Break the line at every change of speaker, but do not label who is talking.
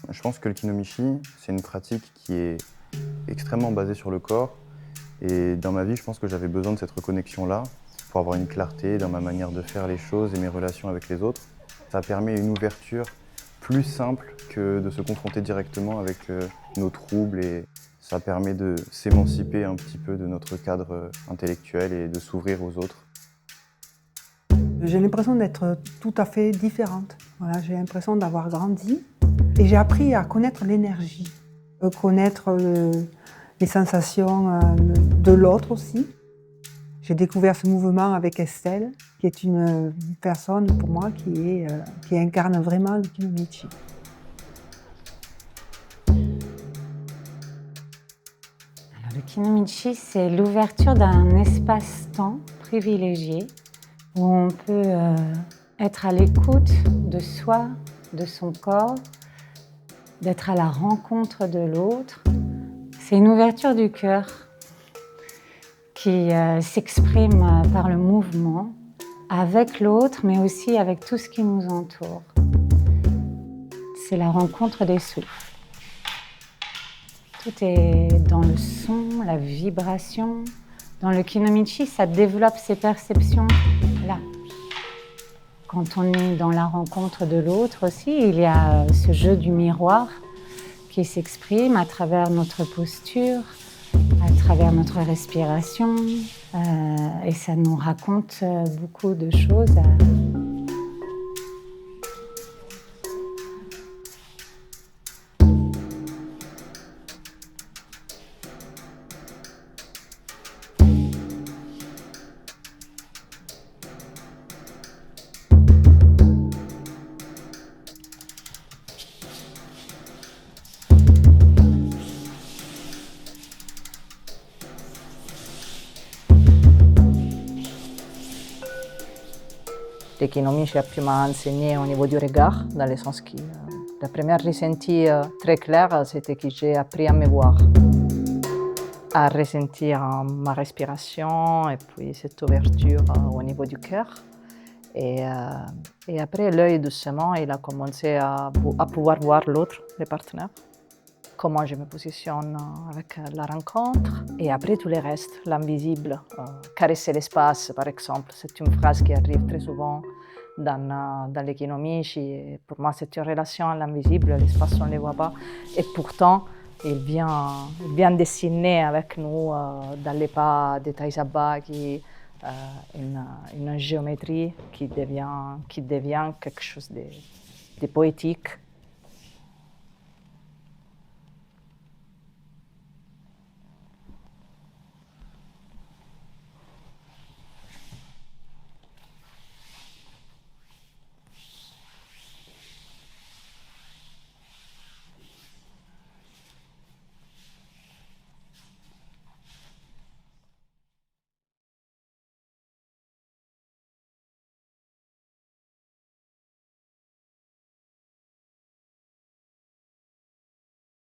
Je pense que le kinomichi, c'est une pratique qui est extrêmement basée sur le corps. Et dans ma vie, je pense que j'avais besoin de cette reconnexion-là pour avoir une clarté dans ma manière de faire les choses et mes relations avec les autres. Ça permet une ouverture plus simple que de se confronter directement avec nos troubles et ça permet de s'émanciper un petit peu de notre cadre intellectuel et de s'ouvrir aux autres.
J'ai l'impression d'être tout à fait différente. Voilà, j'ai l'impression d'avoir grandi et j'ai appris à connaître l'énergie, connaître les sensations de l'autre aussi. J'ai découvert ce mouvement avec Estelle, qui est une personne pour moi qui incarne vraiment le kinomichi.
Le kinomichi, c'est l'ouverture d'un espace-temps privilégié où on peut être à l'écoute de soi, de son corps, d'être à la rencontre de l'autre. C'est une ouverture du cœur qui s'exprime par le mouvement avec l'autre, mais aussi avec tout ce qui nous entoure. C'est la rencontre des souffles. Tout est dans le son, la vibration. Dans le kinomichi, ça développe ces perceptions-là. Quand on est dans la rencontre de l'autre aussi, il y a ce jeu du miroir qui s'exprime à travers notre posture, à travers notre respiration. Et ça nous raconte beaucoup de choses.
Le kinomichi a pu m'enseigner au niveau du regard, dans le sens que la première ressenti très claire, c'était que j'ai appris à me voir, à ressentir ma respiration et puis cette ouverture au niveau du cœur. Et après, l'œil doucement, il a commencé à pouvoir voir l'autre, le partenaire. Comment je me positionne avec la rencontre. Et après, tout le reste, l'invisible, caresser l'espace, par exemple. C'est une phrase qui arrive très souvent dans les kinomichi. Pour moi, c'est une relation à l'invisible, l'espace, on ne le voit pas. Et pourtant, il vient dessiner avec nous dans les pas de Taizabaki une géométrie qui devient quelque chose de poétique.